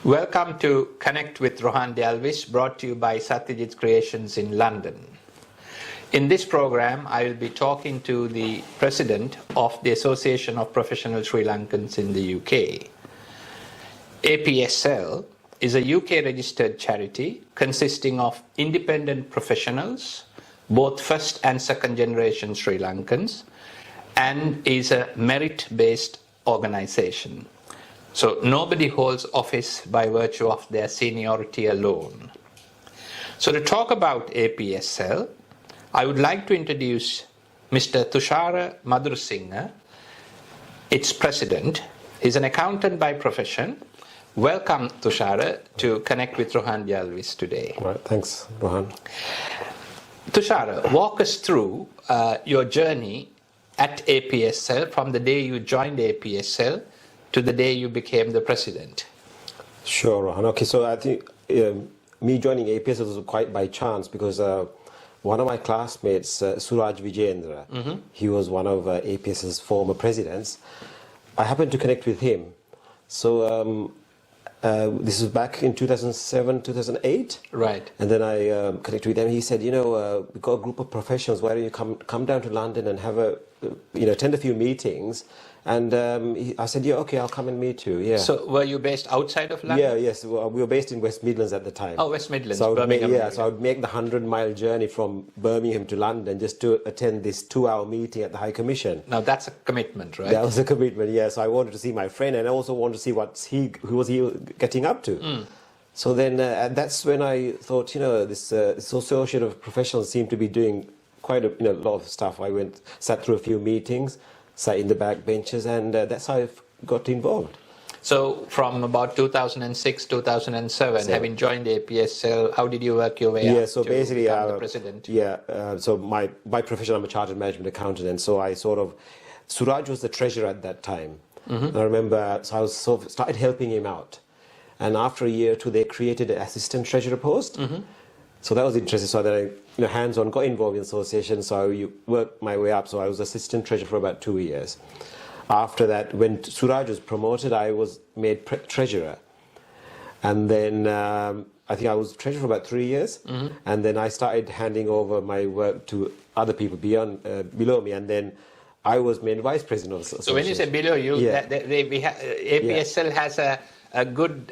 Welcome to Connect with Rohan De Alwis, brought to you by Satyajit Creations in London. In this program, I will be talking to the President of the Association of Professional Sri Lankans in the UK. APSL is a UK-registered charity consisting of independent professionals, both first and second generation Sri Lankans, and is a merit-based organization. So nobody holds office by virtue of their seniority alone. So to talk about APSL, I would like to introduce Mr. Thushara Madurasinghe, its president. He's an accountant by profession. Welcome, Thushara, to Connect with Rohan De Alwis today. All right, thanks, Rohan. Thushara, walk us through your journey at APSL from the day you joined APSL to the day you became the president. Sure, Rohan. Okay, so I think me joining APSL was quite by chance because one of my classmates, Suraj Vijayendra, he was one of APSL's former presidents. I happened to connect with him. So this was back in 2007, 2008. Right. And then I connected with him. He said, you know, we've got a group of professionals. Why don't you come down to London and have attend a few meetings? And I said, yeah, okay, I'll come and meet you. Yeah. So were you based outside of London? Yeah, yes. Well, we were based in West Midlands at the time. Oh, West Midlands, so Birmingham. So I would make the 100-mile journey from Birmingham to London just to attend this 2-hour meeting at the High Commission. Now that's a commitment, right? That was a commitment, yes. I wanted to see my friend and I also wanted to see who was he getting up to. So then and that's when I thought, you know, this association of professionals seemed to be doing quite a lot of stuff. I sat through a few meetings, sat in the back benches, and that's how I got involved. So from about 2006, 2007, having joined APSL, how did you work your way up so to basically, become the president? So by profession, I'm a chartered management accountant, and so Suraj was the treasurer at that time. And I remember, so I started helping him out. And after a year or two, they created an assistant treasurer post. So that was interesting. So then I, hands-on, got involved in the association. So you worked my way up. So I was assistant treasurer for about 2 years. After that, when Suraj was promoted, I was made treasurer. And then I think I was treasurer for about 3 years. And then I started handing over my work to other people below me. And then I was made vice president of the association. So when you say below you, APSL has a good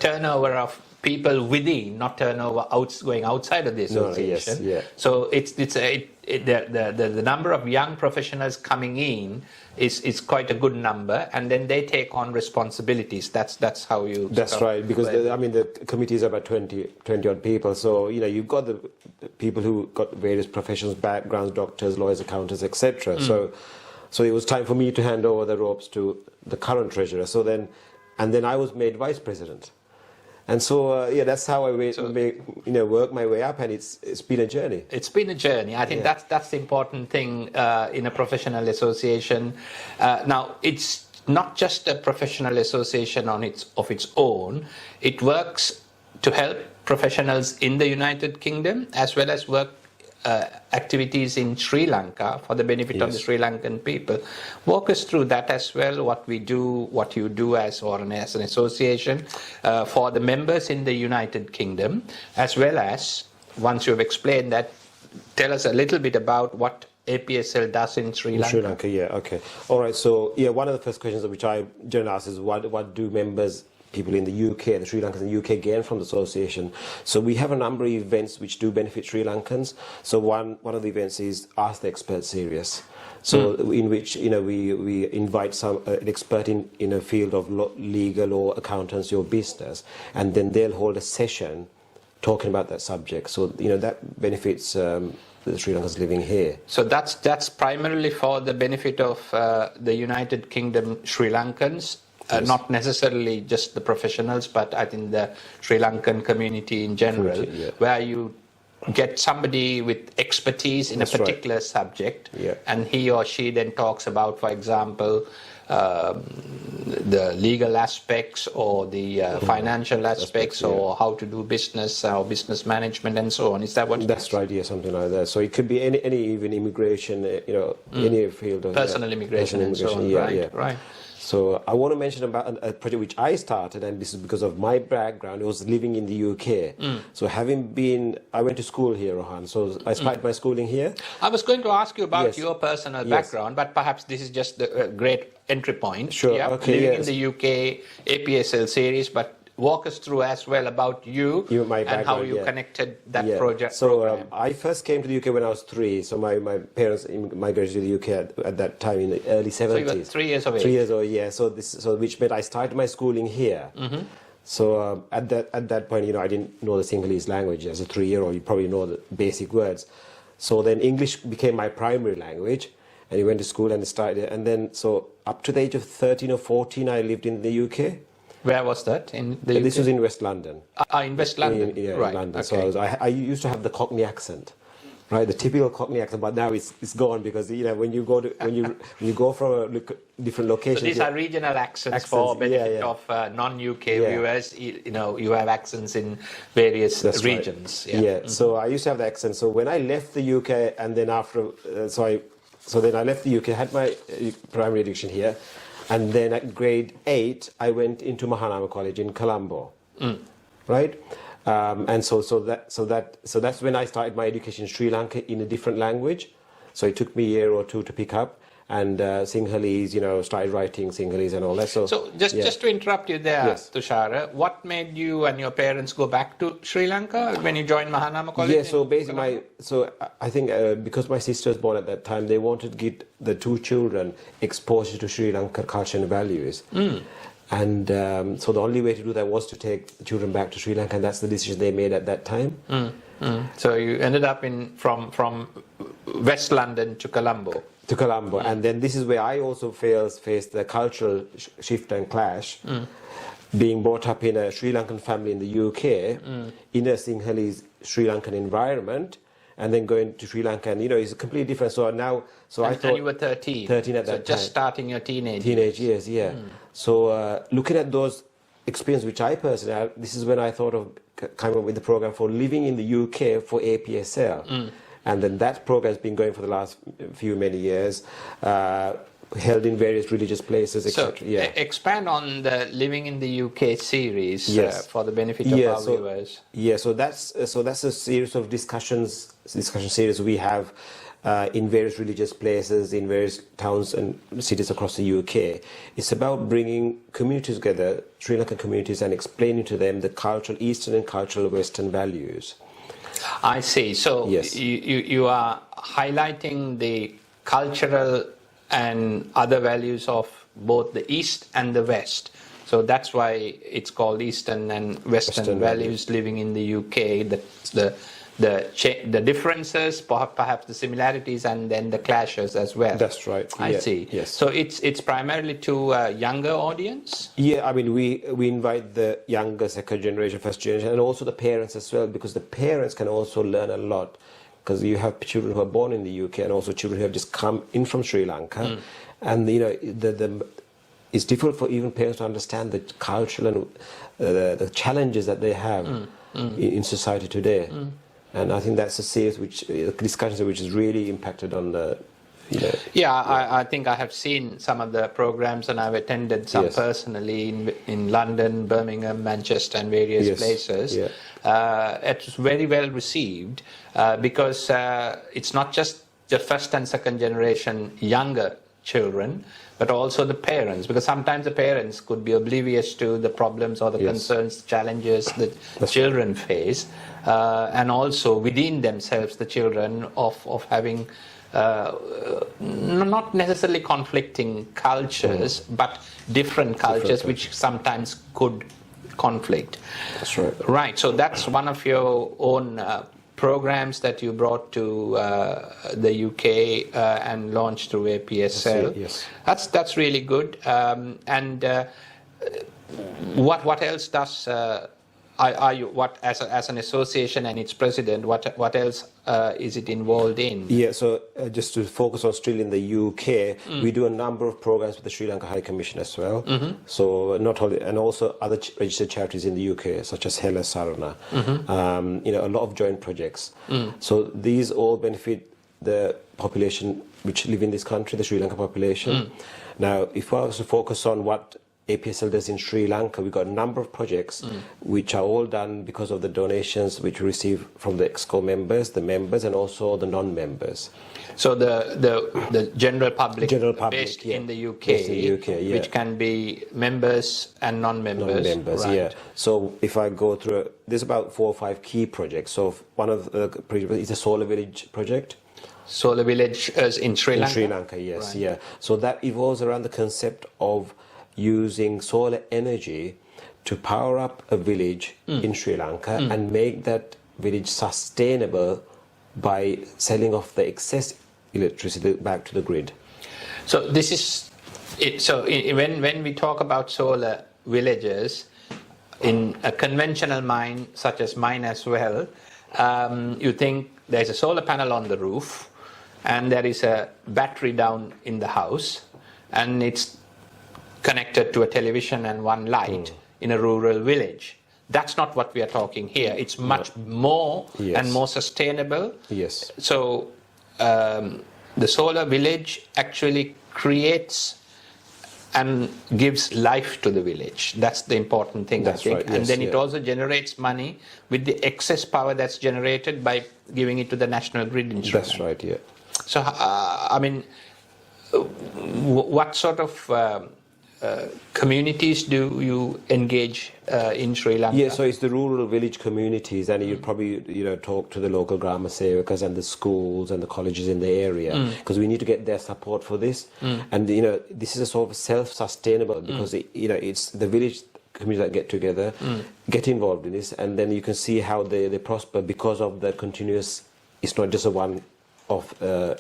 turnover of people within, not turnover going outside of the association. So the number of young professionals coming in is quite a good number, and then they take on responsibilities. That's how you. That's right, because the committee is about 20 odd people. So you've got the people who got various professions, backgrounds, doctors, lawyers, accountants, etc. So it was time for me to hand over the ropes to the current treasurer. And then I was made vice president. And so, that's how I work my way up, and it's been a journey. It's been a journey. I think that's the important thing in a professional association. Now, it's not just a professional association of its own. It works to help professionals in the United Kingdom as well as work activities in Sri Lanka for the benefit of the Sri Lankan people. Walk us through that as well, what we do, what you do as an association for the members in the United Kingdom, as well as, once you've explained that, tell us a little bit about what APSL does in Sri Lanka. Sri Lanka, okay. All right, so one of the first questions which I generally ask is what do people in the UK, the Sri Lankans in the UK, gain from the association? So we have a number of events which do benefit Sri Lankans. So one of the events is Ask the Expert Series. So in which we invite an expert in a field of legal or accountancy or business, and then they'll hold a session talking about that subject. So that benefits the Sri Lankans living here. So that's primarily for the benefit of the United Kingdom Sri Lankans. Not necessarily just the professionals, but I think the Sri Lankan community in general, where you get somebody with expertise in a particular subject, and he or she then talks about, for example, the legal aspects or the financial aspects or how to do business or business management and so on. Is that what? That's right. Yeah, something like that. So it could be any even immigration, any field of personal immigration and so on. Right. So I want to mention about a project which I started, and this is because of my background. It was living in the UK. So I went to school here, Rohan. So I started my schooling here. I was going to ask you about Yes. your personal Yes. background, but perhaps this is just a great entry point. Sure, Yeah? okay, Living yes. in the UK, APSL series, but walk us through as well about My and how background, you yeah. connected that Yeah. project So program. I first came to the UK when I was 3. So my parents migrated to the UK at that time in the early 70s. So you were 3 years of age. 3 years old, yeah. So which meant I started my schooling here. So at that point, I didn't know the Sinhalese language. As a 3-year-old, you probably know the basic words. So then English became my primary language, and I went to school and started. And then so up to the age of 13 or 14, I lived in the UK. Where was that? In the This UK? was in West London. In West London. Yeah, right. in London. Okay. So I used to have the Cockney accent, right? The typical Cockney accent, but now it's gone because when you go from a different location. So these are regional accents for Accents, benefit yeah. of non-UK Yeah. viewers. You have accents in various That's right. regions. Yeah. So I used to have the accent. So when I left the UK, and then after, so then I left the UK, had my primary education here, and then at grade 8, I went into Mahanama College in Colombo, right? And so that's when I started my education in Sri Lanka in a different language. So it took me a year or two to pick up, and Sinhalese, started writing Sinhalese and all that. So just to interrupt you there, Yes. Thushara, what made you and your parents go back to Sri Lanka when you joined Mahanama College? Yeah, so basically, I think because my sister was born at that time, they wanted to get the 2 children exposure to Sri Lanka culture and values. And so the only way to do that was to take the children back to Sri Lanka, and that's the decision they made at that time. So you ended up from West London to Colombo. And then this is where I also faced the cultural shift and clash. Being brought up in a Sri Lankan family in the UK, in a Sinhalese Sri Lankan environment, and then going to Sri Lanka, and it's completely different. So now, I thought, and you were 13. 13 at that so just time. starting your teenage years, yeah. So looking at those experiences, which I personally had, this is when I thought of coming up with the program for living in the UK for APSL. And then that program has been going for the last many years, held in various religious places, etc. So Yeah. expand on the Living in the UK series Yes. for the benefit of our viewers. Yeah, so that's a series of discussion series we have in various religious places, in various towns and cities across the UK. It's about bringing communities together, Sri Lankan communities, and explaining to them the cultural Eastern and cultural Western values. I see. So Yes. you are highlighting the cultural and other values of both the East and the West. So that's why it's called Eastern and Western values living in the UK. The differences, perhaps the similarities, and then the clashes as well. That's right. I see. Yes. So it's primarily to a younger audience? Yeah, I mean, we invite the younger second generation, first generation, and also the parents as well, because the parents can also learn a lot. Because you have children who are born in the UK and also children who have just come in from Sri Lanka. And, it's difficult for even parents to understand the cultural and the challenges that they have in society today. And I think that's a series discussion which has really impacted on the, Yeah, I think I have seen some of the programs, and I've attended some personally in London, Birmingham, Manchester, and various places. Yeah. It's very well received because it's not just the first and second generation younger children, but also the parents, because sometimes the parents could be oblivious to the problems or the concerns, challenges that children face, and also within themselves, the children of having not necessarily conflicting cultures, but different cultures which sometimes could conflict. That's right. Right, so that's one of your own programs that you brought to the UK and launched through APSL. Yes. That's really good. And what else does are you as an association and its president? What else is it involved in? Yeah, so just to focus on still in the UK, we do a number of programs with the Sri Lanka High Commission as well. So not only, and also other registered charities in the UK, such as Hela Sarana. A lot of joint projects. So these all benefit the population which live in this country, the Sri Lanka population. Now, if I was to focus on what APSL does in Sri Lanka, we've got a number of projects which are all done because of the donations which we receive from the EXCO members, and also the non-members. So the general public, based yeah. in the UK, Based in the UK, yeah. which can be members and non-members. Non-members, right. yeah. So if I go through, there's about 4 or 5 key projects. So one of the projects is the Solar Village project. Solar Village is in Sri Lanka? In Sri Lanka, yes, right. yeah. So that evolves around the concept of using solar energy to power up a village in Sri Lanka and make that village sustainable by selling off the excess electricity back to the grid. So this is it. So when we talk about solar villages, in a conventional mine such as mine as well, you think there's a solar panel on the roof and there is a battery down in the house and it's connected to a television and one light in a rural village. That's not what we are talking here. It's much more and more sustainable. Yes. So the solar village actually creates and gives life to the village. That's the important thing, that's I think. Right. And yes, then it also generates money with the excess power that's generated by giving it to the national grid in Sri Lanka. That's right, yeah. So, I mean, what sort of communities do you engage in Sri Lanka? Yeah, so it's the rural village communities, and you probably talk to the local Grama Sevakas and the schools and the colleges in the area, because we need to get their support for this. And this is a sort of self-sustainable, because it's the village communities that get together, get involved in this, and then you can see how they prosper because of the continuous. It's not just a one of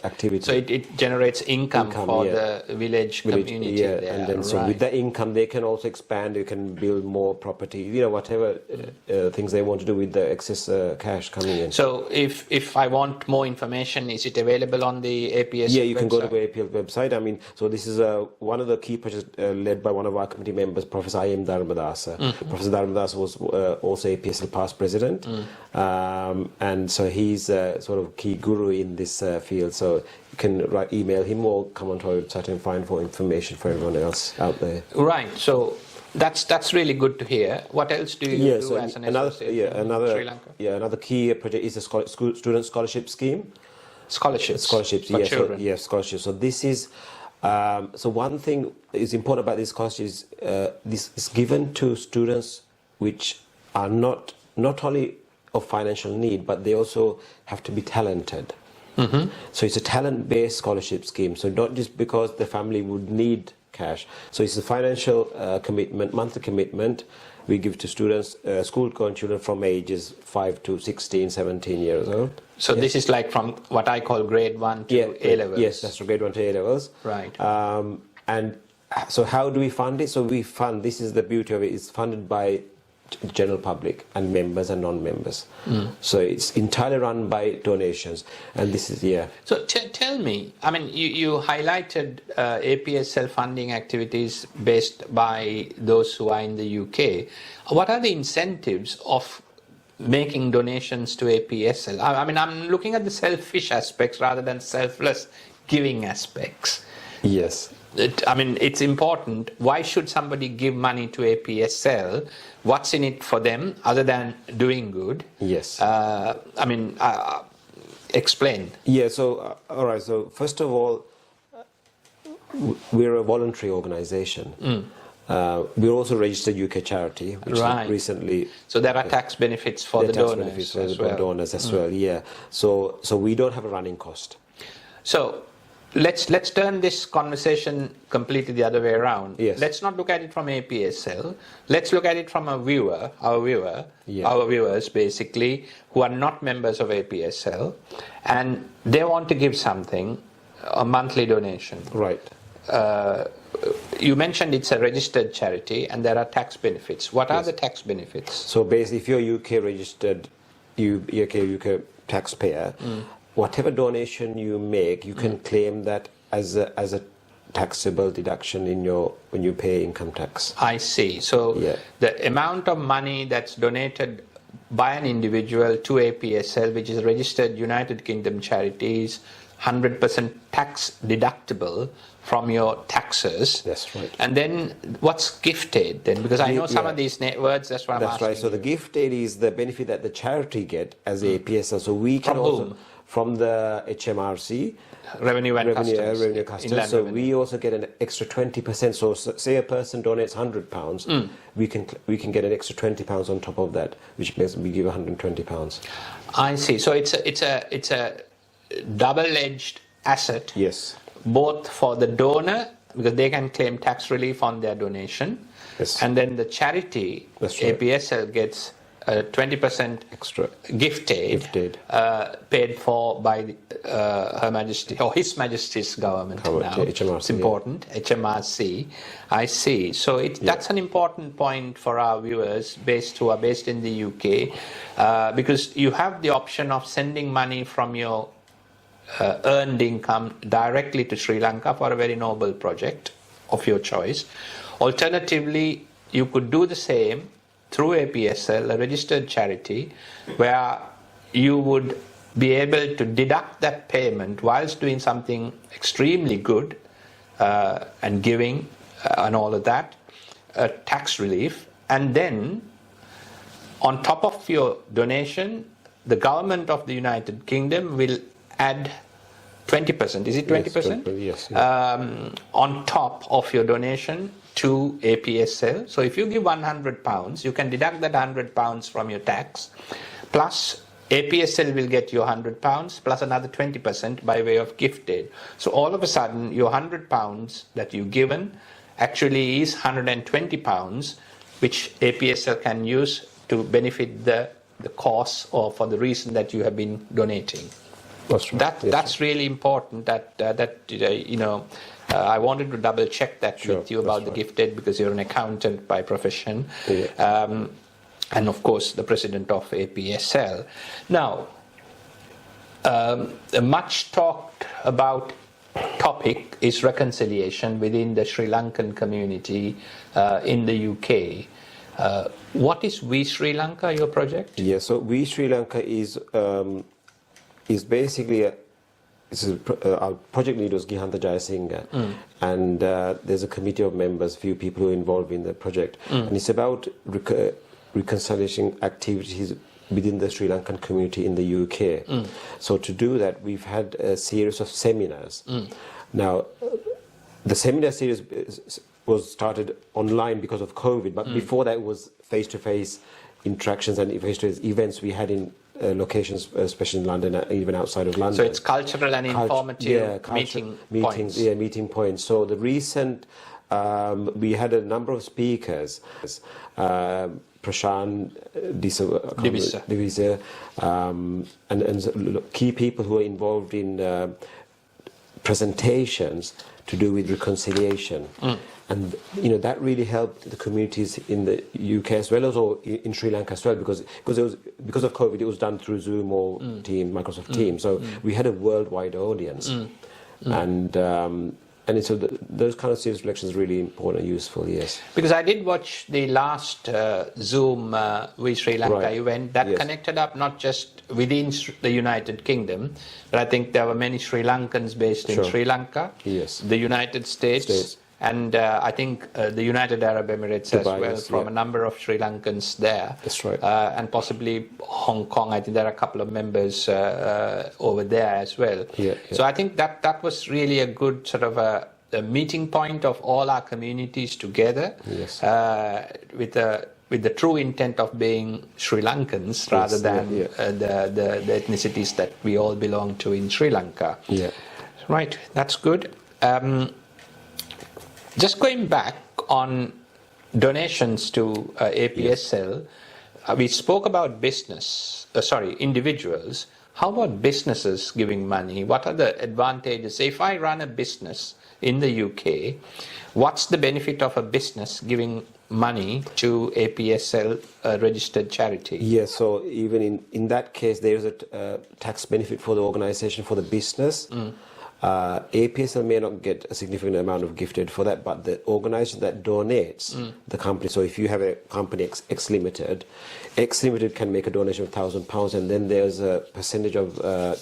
activity. So it generates income for the village community there. And then so with that income they can also expand, they can build more property, whatever things they want to do with the excess cash coming in. So if I want more information, is it available on the APSL Yeah, you website? can go to the APL website. I mean, so this is one of the key projects led by one of our committee members, Professor I.M. Dharmadasa. Professor Dharmadasa was also APSL past president, and so he's sort of key guru in this field, so you can email him or come onto our website and find more information for everyone else out there. Right, so that's really good to hear. What else do you do as an associate in Sri Lanka? Another key project is the student scholarship scheme. Scholarships for children. Scholarships. So this is so one thing is important about this scholarship is this is given to students which are not only of financial need, but they also have to be talented. So it's a talent-based scholarship scheme. So not just because the family would need cash. So it's a financial commitment, monthly commitment we give to students, school-going children from ages 5 to 16, 17 years old. So this is like from what I call grade 1 to A-levels. Yes, that's from grade 1 to A-levels. Right. And so how do we fund it? So we fund, this is the beauty of it, it's funded by general public and members and non-members. So it's entirely run by donations, and this is So tell me, I mean, you highlighted APSL funding activities based by those who are in the UK. What are the incentives of making donations to APSL? I mean, I'm looking at the selfish aspects rather than selfless giving aspects. Yes. I mean, it's important. Why should somebody give money to APSL? What's in it for them other than doing good? Yes. Explain. Yeah, so, all right. So, first of all, we're a voluntary organization. We're also a registered UK charity, which recently... So there are tax benefits for the donors as well. Yeah. So we don't have a running cost. So let's turn this conversation completely the other way around. Yes. Let's not look at it from APSL. Let's look at it from our viewers basically, who are not members of APSL, and they want to give something, a monthly donation. Right. You mentioned it's a registered charity and there are tax benefits. What are the tax benefits? So basically, if you're UK registered, UK taxpayer, whatever donation you make, you can claim that as a taxable deduction in when you pay income tax. I see. So the amount of money that's donated by an individual to APSL, which is a registered United Kingdom charities, 100% tax deductible from your taxes. That's right. And then what's gift aid then? Because I know some of these words, that's why I'm asking. That's right. So the gift aid is the benefit that the charity get as a APSL. So we can From also whom? from the HMRC. Revenue and Customs. Revenue Customs. So we also get an extra 20%. So say a person donates £100, we can get an extra £20 on top of that, which means we give £120. I see. So it's a double-edged asset. Yes. Both for the donor, because they can claim tax relief on their donation, Yes. and then the charity, That's right. APSL, gets 20% Extra gift aid, paid for by Her Majesty or His Majesty's government now. HMRC, it's important. HMRC. I see. So that's an important point for our viewers who are based in the UK, because you have the option of sending money from your earned income directly to Sri Lanka for a very noble project of your choice. Alternatively, you could do the same through APSL, a registered charity, where you would be able to deduct that payment whilst doing something extremely good and giving and all of that, tax relief. And then, on top of your donation, the government of the United Kingdom will add 20%. Is it 20%? Yes. On top of your donation to APSL. So if you give £100, you can deduct that £100 from your tax, plus APSL will get you £100 plus another 20% by way of gift aid. So all of a sudden, your £100 that you've given actually is £120, which APSL can use to benefit the cause or for the reason that you have been donating. That's right. That's really important. I wanted to double check that with you about the gift aid, because you're an accountant by profession, and of course the president of APSL. Now, a much talked about topic is reconciliation within the Sri Lankan community in the UK. What is We Sri Lanka, your project? Yeah, so We Sri Lanka is basically our project leader was Gihanta Jayasinghe, and there's a committee of members, few people who are involved in the project, and it's about reconciliation activities within the Sri Lankan community in the UK. So to do that, we've had a series of seminars. Now, the seminar series was started online because of COVID, but before that it was face-to-face interactions and face-to-face events we had in locations, especially in London, even outside of London. So it's cultural and informative meetings. Yeah, meeting points. So the recent, we had a number of speakers, Prashant Divisa, and key people who are involved in presentations to do with reconciliation. And that really helped the communities in the UK as well as in Sri Lanka as well, because of COVID it was done through Zoom or Microsoft Teams. So we had a worldwide audience, and so those kind of series reflections are really important and useful. Yes, because I did watch the last Zoom We Sri Lanka event that connected up not just within the United Kingdom, but I think there were many Sri Lankans based in Sri Lanka, the United States. And I think the United Arab Emirates Dubai, as well, from a number of Sri Lankans there. That's right. And possibly Hong Kong. I think there are a couple of members over there as well. So I think that was really a good sort of a meeting point of all our communities together, with the true intent of being Sri Lankans rather than the ethnicities that we all belong to in Sri Lanka. Right, that's good. Just going back on donations to APSL, we spoke about individuals. How about businesses giving money? What are the advantages? If I run a business in the UK, what's the benefit of a business giving money to APSL, registered charity? Yes, so even in that case, there is a tax benefit for the organization, for the business. APSL may not get a significant amount of gifted for that, but the organization that donates the company, so if you have a company X Limited can make a donation of £1,000, and then there's a percentage of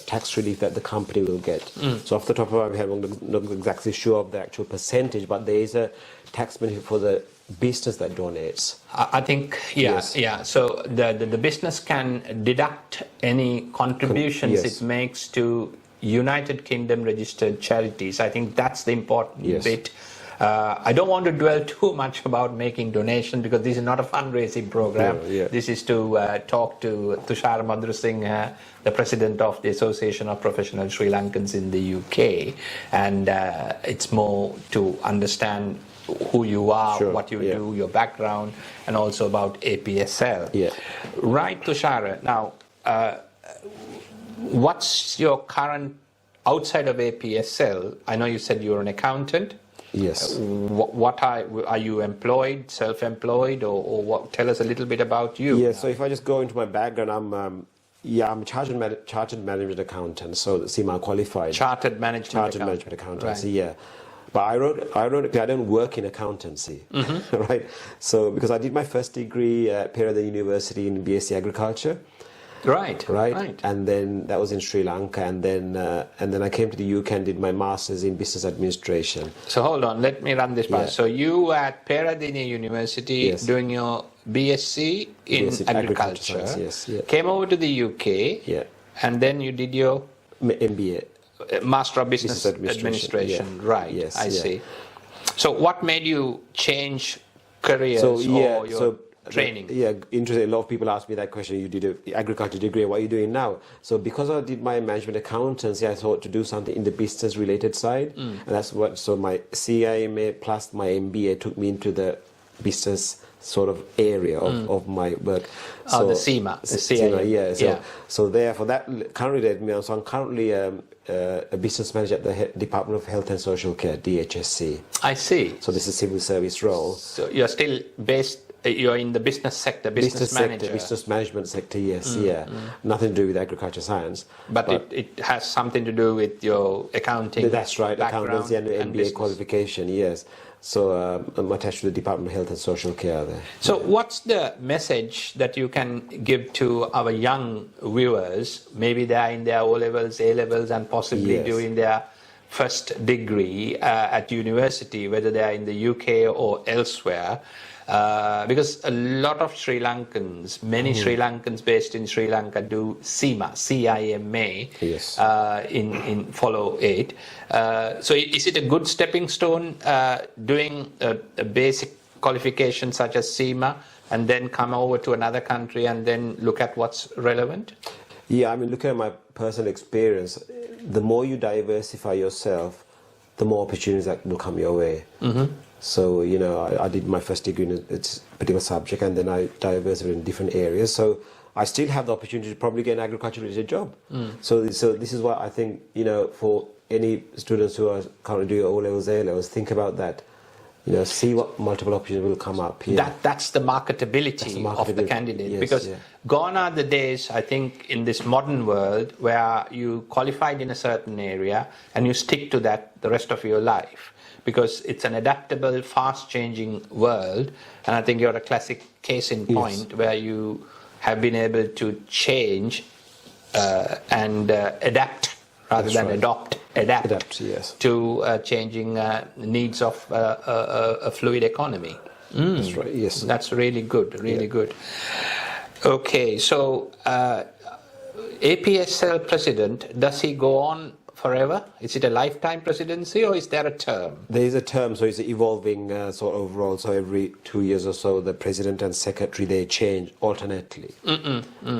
tax relief that the company will get. So off the top of my head, I'm not exactly sure of the actual percentage, but there is a tax benefit for the business that donates. I think, yeah. So the business can deduct any contributions it makes to United Kingdom registered charities. I think that's the important bit. I don't want to dwell too much about making donations because this is not a fundraising program. This is to talk to Thushara Madurasinghe, the president of the Association of Professional Sri Lankans in the UK, and it's more to understand who you are, what you do, your background, and also about APSL. Right, Thushara. Now, what's your current, outside of APSL, I know you said you're an accountant. Yes. What are you employed, self-employed, or what? Tell us a little bit about you. Yeah, so if I just go into my background, I'm a chartered management accountant, so CIMA qualified. Chartered management accountancy, right. But ironically, I don't work in accountancy, right? So because I did my first degree at Peradeniya University in BSc Agriculture. Right. And then that was in Sri Lanka, and then I came to the UK and did my master's in business administration. So hold on, let me run this by. So you were at Peradeniya University doing your BSc in agriculture. Science, came over to the UK, and then you did your MBA. Master of Business Administration. Right. Yes, I see. So what made you change careers or your training? Interesting. A lot of people ask me that question. You did an agriculture degree, what are you doing now? So because I did my management accountancy, I thought to do something in the business related side. And that's what, so my CIMA plus my MBA took me into the business sort of area of my work. So, the CIMA. So therefore that currently, so I'm currently a business manager at the Department of Health and Social Care, DHSC. I see. So this is a civil service role. So you're still based, you're in the business sector, business manager. Business management sector, yes, Nothing to do with agriculture science. But it has something to do with your accounting. That's right, accountancy and MBA business qualification, yes. So I'm attached to the Department of Health and Social Care there. So what's the message that you can give to our young viewers? Maybe they're in their O-levels, A-levels, and possibly doing their first degree at university, whether they're in the UK or elsewhere. Because a lot of Sri Lankans, many Sri Lankans based in Sri Lanka do CIMA, C-I-M-A, in follow 8. So is it a good stepping stone doing a basic qualification such as CIMA and then come over to another country and then look at what's relevant? Yeah, I mean, looking at my personal experience, the more you diversify yourself, the more opportunities that will come your way. So, you know, I did my first degree in a particular subject, and then I diversified in different areas. So I still have the opportunity to probably get an agriculture-related job. So this is why I think, you know, for any students who are currently doing O-levels, A-levels, think about that. You know, see what multiple opportunities will come up here. That's the marketability of the candidate. Because gone are the days, I think, in this modern world where you qualified in a certain area and you stick to that the rest of your life. Because it's an adaptable, fast-changing world, and I think you're a classic case in point where you have been able to change and adapt rather than adopt to changing needs of a fluid economy. That's right. Yes, that's really good. Really good. Okay, so APSL president, does he go on forever? Is it a lifetime presidency or is there a term? There is a term, so it's an evolving sort of role. So every 2 years or so, the president and secretary, they change alternately.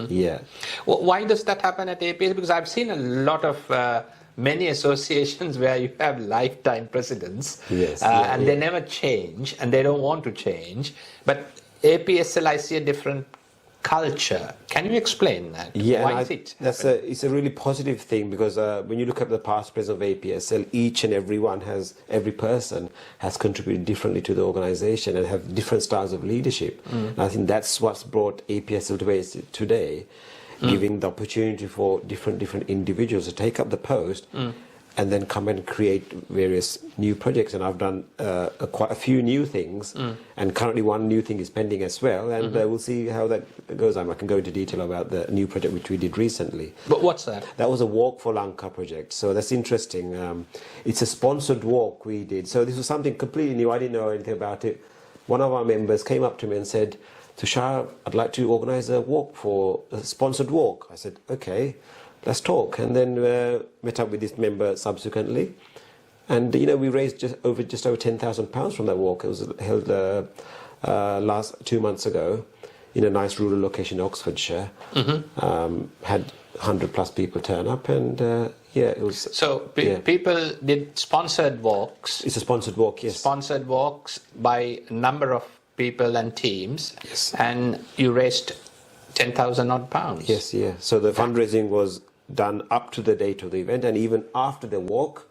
Yeah. Well, why does that happen at APS? Because I've seen a lot of many associations where you have lifetime presidents and they never change and they don't want to change. But APSL, I see a different culture. Can you explain that? Why is it? It's a really positive thing, because when you look at the past president of APSL, each and every person has contributed differently to the organization and have different styles of leadership. And I think that's what's brought APSL to where it is today, giving the opportunity for different individuals to take up the post and then come and create various new projects. And I've done quite a few new things, and currently one new thing is pending as well, and we'll see how that goes. I can go into detail about the new project which we did recently. But what's that? That was a Walk for Lanka project, so that's interesting. It's a sponsored walk we did, so this was something completely new. I didn't know anything about it. One of our members came up to me and said, Thushara, I'd like to organise a sponsored walk. I said, okay, let's talk. And then met up with this member subsequently. And, we raised just over £10,000 from that walk. It was held last 2 months ago in a nice rural location in Oxfordshire. Had 100 plus people turn up, and it was... So people did sponsored walks. It's a sponsored walk, yes. Sponsored walks by a number of people and teams. Yes. And you raised 10,000 odd pounds. Yes, yeah. So the fundraising was done up to the date of the event, and even after the walk,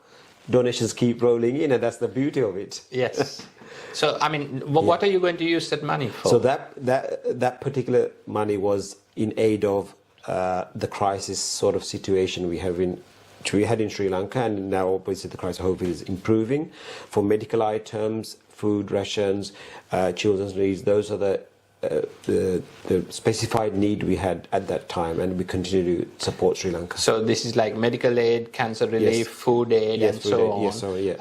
donations keep rolling in, and that's the beauty of it. Yes. So, what are you going to use that money for? So that particular money was in aid of the crisis sort of situation we had in Sri Lanka, and now obviously the crisis hopefully is improving. For medical items, food rations, children's needs, those are the specified need we had at that time, and we continue to support Sri Lanka. So this is like medical aid, cancer relief, food aid, and so on. Yes, sorry,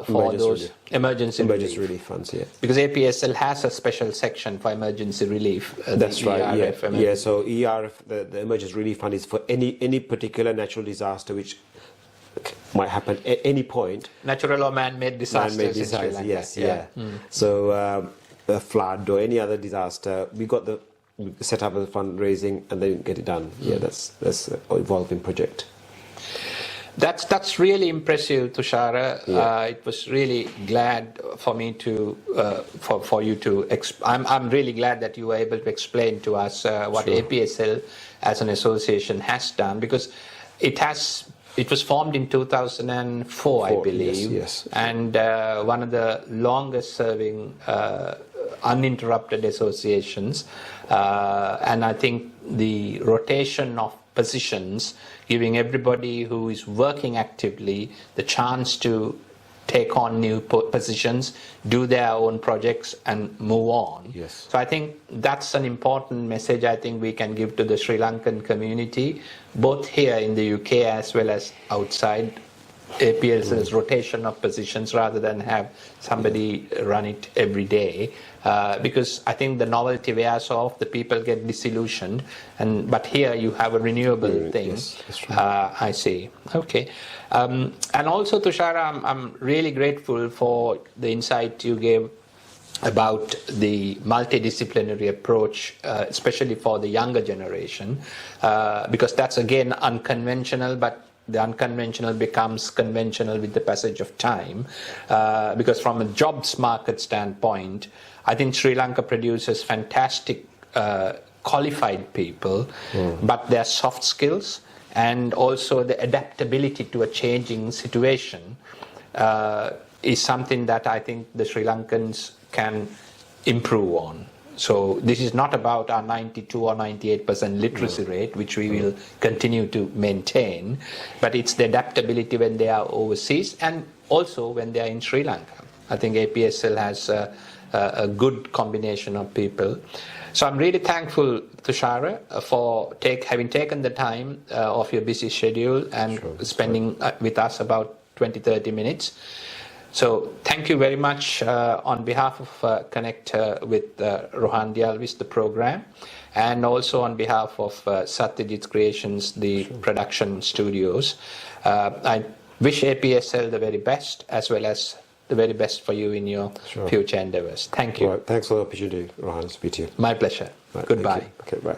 for those emergency relief funds, yeah. Because APSL has a special section for emergency relief. That's right. Yeah. So ERF, the emergency relief fund, is for any particular natural disaster which might happen at any point. Natural or man-made disasters. In Sri Lanka. Yes, yeah. So a flood or any other disaster, we set up a fundraising and then get it done. Yeah, that's an evolving project. That's really impressive, Thushara. Yeah. It was really glad for me to for you to. I'm really glad that you were able to explain to us what APSL as an association has done, because it was formed in 2004, I believe. Yes. And one of the longest serving uninterrupted associations. And I think the rotation of positions, giving everybody who is working actively the chance to take on new positions, do their own projects and move on. Yes. So I think that's an important message I think we can give to the Sri Lankan community, both here in the UK as well as outside. APSL's rotation of positions rather than have somebody run it every day, because I think the novelty wears off, the people get disillusioned, but here you have a renewable thing. Yes, that's right. I see. Okay. And also, Thushara, I'm really grateful for the insight you gave about the multidisciplinary approach, especially for the younger generation, because that's again unconventional, but the unconventional becomes conventional with the passage of time, because from a jobs market standpoint, I think Sri Lanka produces fantastic qualified people, but their soft skills and also the adaptability to a changing situation is something that I think the Sri Lankans can improve on. So this is not about our 92 or 98% literacy rate, which we will continue to maintain, but it's the adaptability when they are overseas and also when they are in Sri Lanka. I think APSL has a good combination of people. So I'm really thankful, Thushara, for having taken the time of your busy schedule and spending with us about 20-30 minutes. So thank you very much on behalf of Connect with Rohan De Alwis, the program, and also on behalf of Satyajit Creations, the production studios. I wish APSL the very best, as well as the very best for you in your future endeavors. Thank you. Right. Thanks for the opportunity, Rohan. Speak to you. My pleasure. Right. Goodbye. Okay, bye.